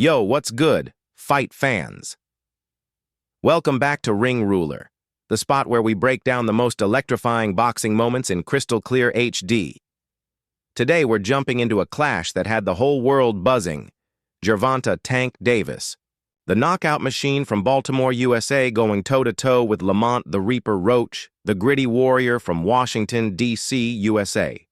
Yo, what's good, fight fans? Welcome back to Ring Ruler, the spot where we break down the most electrifying boxing moments in crystal clear HD. Today we're jumping into a clash that had the whole world buzzing. Gervonta "Tank" Davis, the knockout machine from Baltimore, USA, going toe-to-toe with Lamont the Reaper Roach, the gritty warrior from Washington, D.C., USA.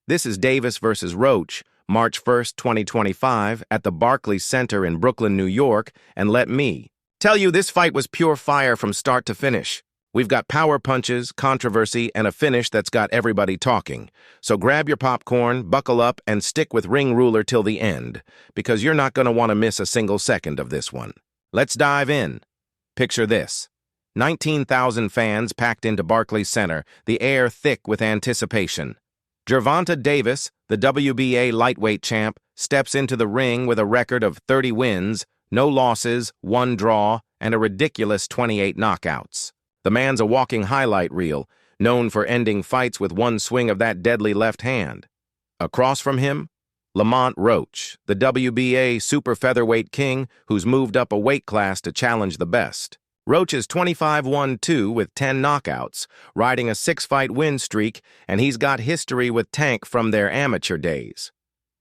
This is Davis versus Roach, March 1st, 2025, at the Barclays Center in Brooklyn, New York, and let me tell you, this fight was pure fire from start to finish. We've got power punches, controversy, and a finish that's got everybody talking. So grab your popcorn, buckle up, and stick with Ring Ruler till the end, because you're not going to want to miss a single second of this one. Let's dive in. Picture this. 19,000 fans packed into Barclays Center, the air thick with anticipation. Gervonta Davis, the WBA lightweight champ, steps into the ring with a record of 30 wins, no losses, 1 draw, and a ridiculous 28 knockouts. The man's a walking highlight reel, known for ending fights with one swing of that deadly left hand. Across from him, Lamont Roach, the WBA super featherweight king who's moved up a weight class to challenge the best. Roach is 25-1-2 with 10 knockouts, riding a 6-fight win streak, and he's got history with Tank from their amateur days.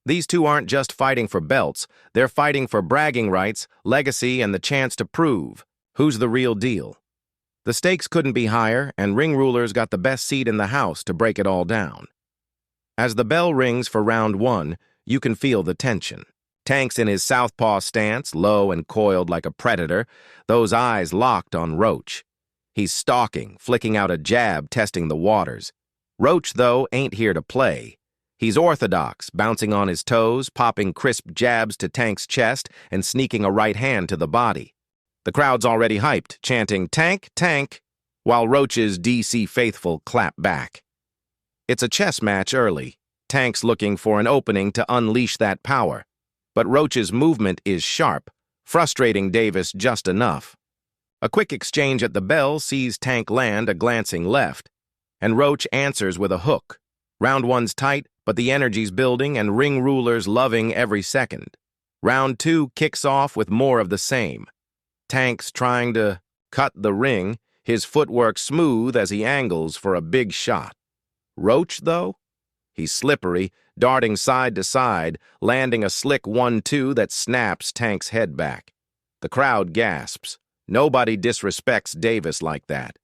These two aren't just fighting for belts, they're fighting for bragging rights, legacy, and the chance to prove who's the real deal. The stakes couldn't be higher, and Ring Ruler's got the best seat in the house to break it all down. As the bell rings for round 1, you can feel the tension. Tank's in his southpaw stance, low and coiled like a predator, those eyes locked on Roach. He's stalking, flicking out a jab, testing the waters. Roach, though, ain't here to play. He's orthodox, bouncing on his toes, popping crisp jabs to Tank's chest, and sneaking a right hand to the body. The crowd's already hyped, chanting, "Tank, Tank," while Roach's DC faithful clap back. It's a chess match early. Tank's looking for an opening to unleash that power. But Roach's movement is sharp, frustrating Davis just enough. A quick exchange at the bell sees Tank land a glancing left, and Roach answers with a hook. Round 1's tight, but the energy's building and Ring Ruler's loving every second. Round 2 kicks off with more of the same. Tank's trying to cut the ring, his footwork smooth as he angles for a big shot. Roach, though? He's slippery, darting side to side, landing a slick 1-2 that snaps Tank's head back. The crowd gasps. Nobody disrespects Davis like that.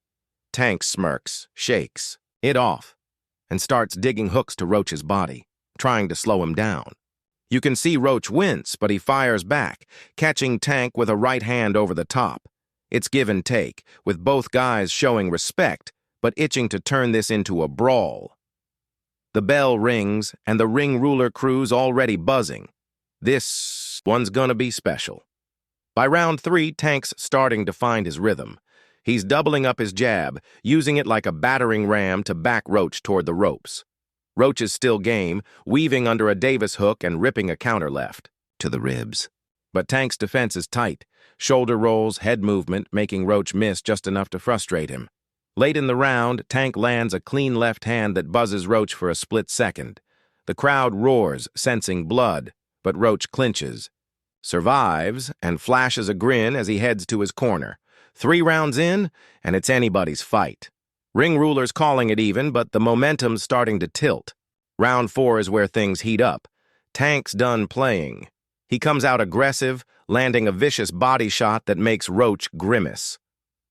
Tank smirks, shakes it off, and starts digging hooks to Roach's body, trying to slow him down. You can see Roach wince, but he fires back, catching Tank with a right hand over the top. It's give and take, with both guys showing respect, but itching to turn this into a brawl. The bell rings, and the Ring Ruler crew's already buzzing. This one's gonna be special. By round 3, Tank's starting to find his rhythm. He's doubling up his jab, using it like a battering ram to back Roach toward the ropes. Roach is still game, weaving under a Davis hook and ripping a counter left to the ribs. But Tank's defense is tight. Shoulder rolls, head movement, making Roach miss just enough to frustrate him. Late in the round, Tank lands a clean left hand that buzzes Roach for a split second. The crowd roars, sensing blood, but Roach clinches, survives, and flashes a grin as he heads to his corner. 3 rounds in, and it's anybody's fight. Ring Ruler's calling it even, but the momentum's starting to tilt. Round 4 is where things heat up. Tank's done playing. He comes out aggressive, landing a vicious body shot that makes Roach grimace.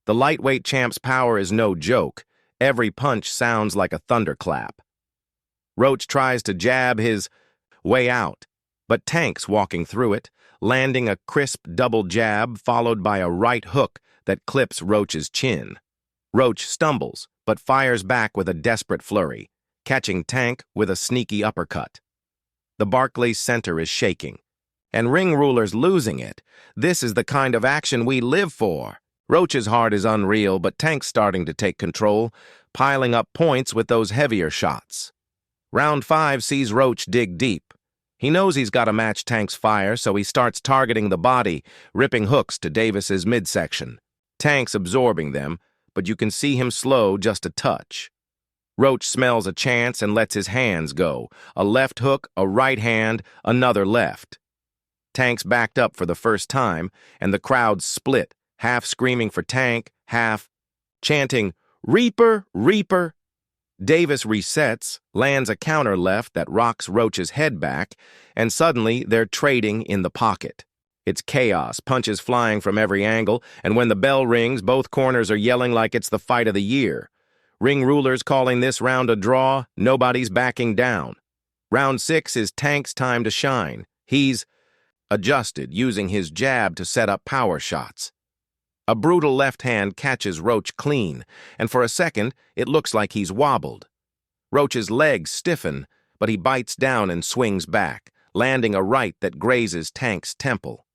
The lightweight champ's power is no joke. Every punch sounds like a thunderclap. Roach tries to jab his way out, but Tank's walking through it, landing a crisp double jab followed by a right hook that clips Roach's chin. Roach stumbles, but fires back with a desperate flurry, catching Tank with a sneaky uppercut. The Barclays Center is shaking, and Ring Ruler's losing it. This is the kind of action we live for. Roach's heart is unreal, but Tank's starting to take control, piling up points with those heavier shots. Round 5 sees Roach dig deep. He knows he's got to match Tank's fire, so he starts targeting the body, ripping hooks to Davis's midsection. Tank's absorbing them, but you can see him slow just a touch. Roach smells a chance and lets his hands go. A left hook, a right hand, another left. Tanks backed up for the first time, and the crowd split, half screaming for Tank, half chanting, "Reaper, Reaper." Davis resets, lands a counter left that rocks Roach's head back, and suddenly they're trading in the pocket. It's chaos, punches flying from every angle, and when the bell rings, both corners are yelling like it's the fight of the year. Ring rulers calling this round a draw, nobody's backing down. Round 6 is Tank's time to shine. He's adjusted, using his jab to set up power shots. A brutal left hand catches Roach clean, and for a second, it looks like he's wobbled. Roach's legs stiffen, but he bites down and swings back, landing a right that grazes Tank's temple.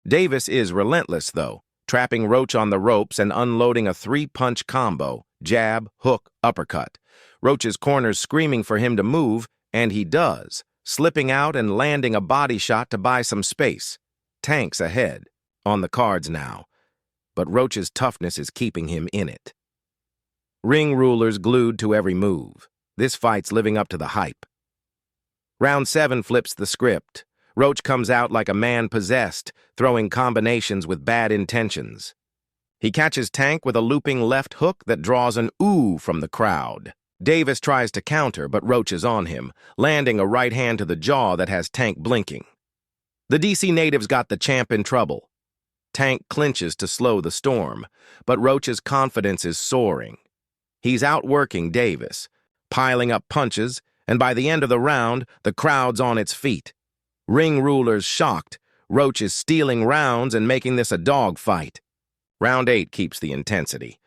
Davis is relentless, though, trapping Roach on the ropes and unloading a 3-punch combo, jab, hook, uppercut. Roach's corner's screaming for him to move, and he does, slipping out and landing a body shot to buy some space. Tank's ahead, on the cards now, but Roach's toughness is keeping him in it. Ring rulers glued to every move. This fight's living up to the hype. Round 7 flips the script. Roach comes out like a man possessed, throwing combinations with bad intentions. He catches Tank with a looping left hook that draws an ooh from the crowd. Davis tries to counter, but Roach is on him, landing a right hand to the jaw that has Tank blinking. The DC natives got the champ in trouble. Tank clinches to slow the storm, but Roach's confidence is soaring. He's outworking Davis, piling up punches, and by the end of the round, the crowd's on its feet. Ring rulers shocked. Roach is stealing rounds and making this a dogfight. Round 8 keeps the intensity.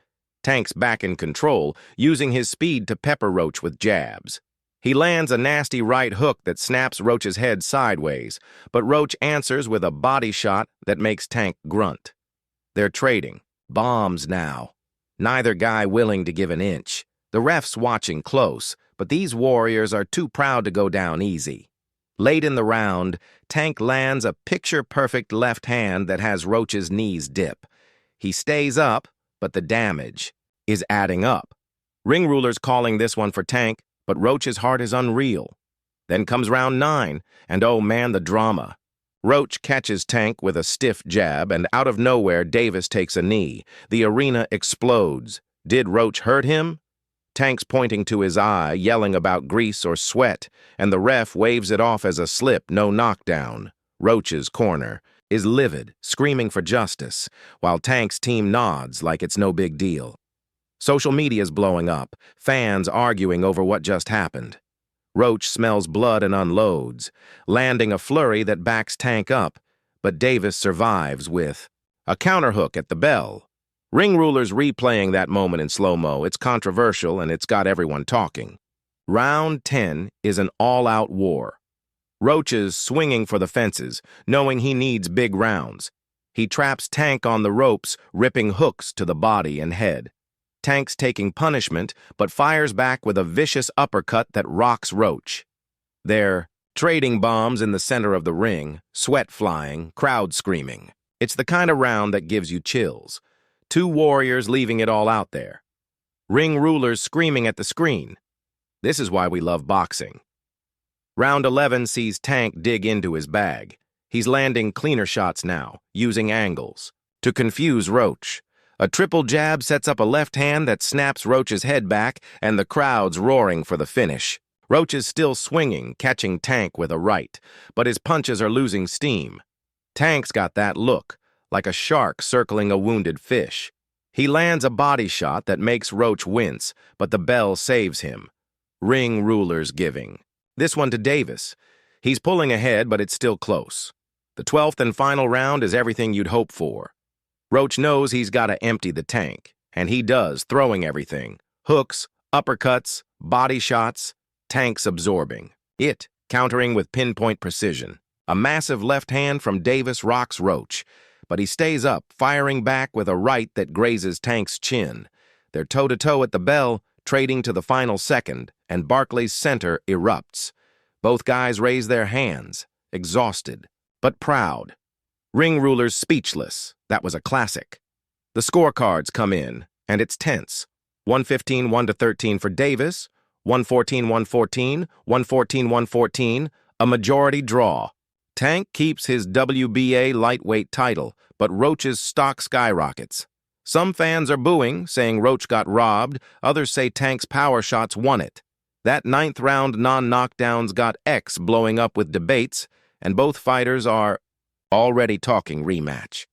Tank's back in control, using his speed to pepper Roach with jabs. He lands a nasty right hook that snaps Roach's head sideways, but Roach answers with a body shot that makes Tank grunt. They're trading. Bombs now. Neither guy willing to give an inch. The ref's watching close, but these warriors are too proud to go down easy. Late in the round, Tank lands a picture-perfect left hand that has Roach's knees dip. He stays up, but the damage is adding up. Ring rulers calling this one for Tank, but Roach's heart is unreal. Then comes round 9, and oh man, the drama. Roach catches Tank with a stiff jab, and out of nowhere, Davis takes a knee. The arena explodes. Did Roach hurt him? Tank's pointing to his eye, yelling about grease or sweat, and the ref waves it off as a slip, no knockdown. Roach's corner is livid, screaming for justice, while Tank's team nods like it's no big deal. Social media's blowing up, fans arguing over what just happened. Roach smells blood and unloads, landing a flurry that backs Tank up, but Davis survives with a counterhook at the bell. Ring rulers replaying that moment in slow-mo. It's controversial and it's got everyone talking. Round 10 is an all-out war. Roach is swinging for the fences, knowing he needs big rounds. He traps Tank on the ropes, ripping hooks to the body and head. Tank's taking punishment, but fires back with a vicious uppercut that rocks Roach. They're trading bombs in the center of the ring, sweat flying, crowd screaming. It's the kind of round that gives you chills. 2 warriors leaving it all out there. Ring rulers screaming at the screen. This is why we love boxing. Round 11 sees Tank dig into his bag. He's landing cleaner shots now, using angles. To confuse Roach. A triple jab sets up a left hand that snaps Roach's head back, and the crowd's roaring for the finish. Roach is still swinging, catching Tank with a right, but his punches are losing steam. Tank's got that look, like a shark circling a wounded fish. He lands a body shot that makes Roach wince, but the bell saves him. Ring rulers giving. This one to Davis. He's pulling ahead, but it's still close. The 12th and final round is everything you'd hope for. Roach knows he's got to empty the tank, and he does, throwing everything. Hooks, uppercuts, body shots, Tank's absorbing. It, countering with pinpoint precision. A massive left hand from Davis rocks Roach, but he stays up, firing back with a right that grazes Tank's chin. They're toe-to-toe at the bell, trading to the final second, and Barclay's center erupts. Both guys raise their hands, exhausted, but proud. Ring rulers speechless. That was a classic. The scorecards come in, and it's tense. 115, 1-13 for Davis, 114, 114, 114, 114, a majority draw. Tank keeps his WBA lightweight title, but Roach's stock skyrockets. Some fans are booing, saying Roach got robbed. Others say Tank's power shots won it. That ninth round non-knockdowns got X blowing up with debates, and both fighters are already talking rematch.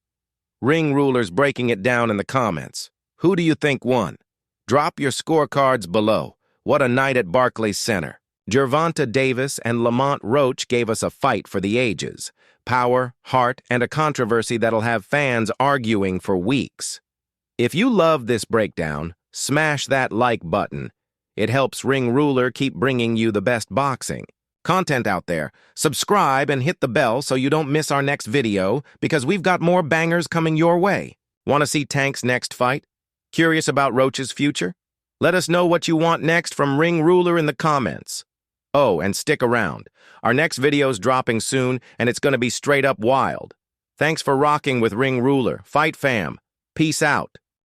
Ring Rulers breaking it down in the comments. Who do you think won? Drop your scorecards below. What a night at Barclays Center. Gervonta Davis and Lamont Roach gave us a fight for the ages. Power, heart, and a controversy that'll have fans arguing for weeks. If you love this breakdown, smash that like button. It helps Ring Ruler keep bringing you the best boxing content out there. Subscribe and hit the bell so you don't miss our next video, because we've got more bangers coming your way. Want to see Tank's next fight? Curious about Roach's future? Let us know what you want next from Ring Ruler in the comments. Oh, and stick around. Our next video's dropping soon, and it's going to be straight up wild. Thanks for rocking with Ring Ruler. Fight fam. Peace out.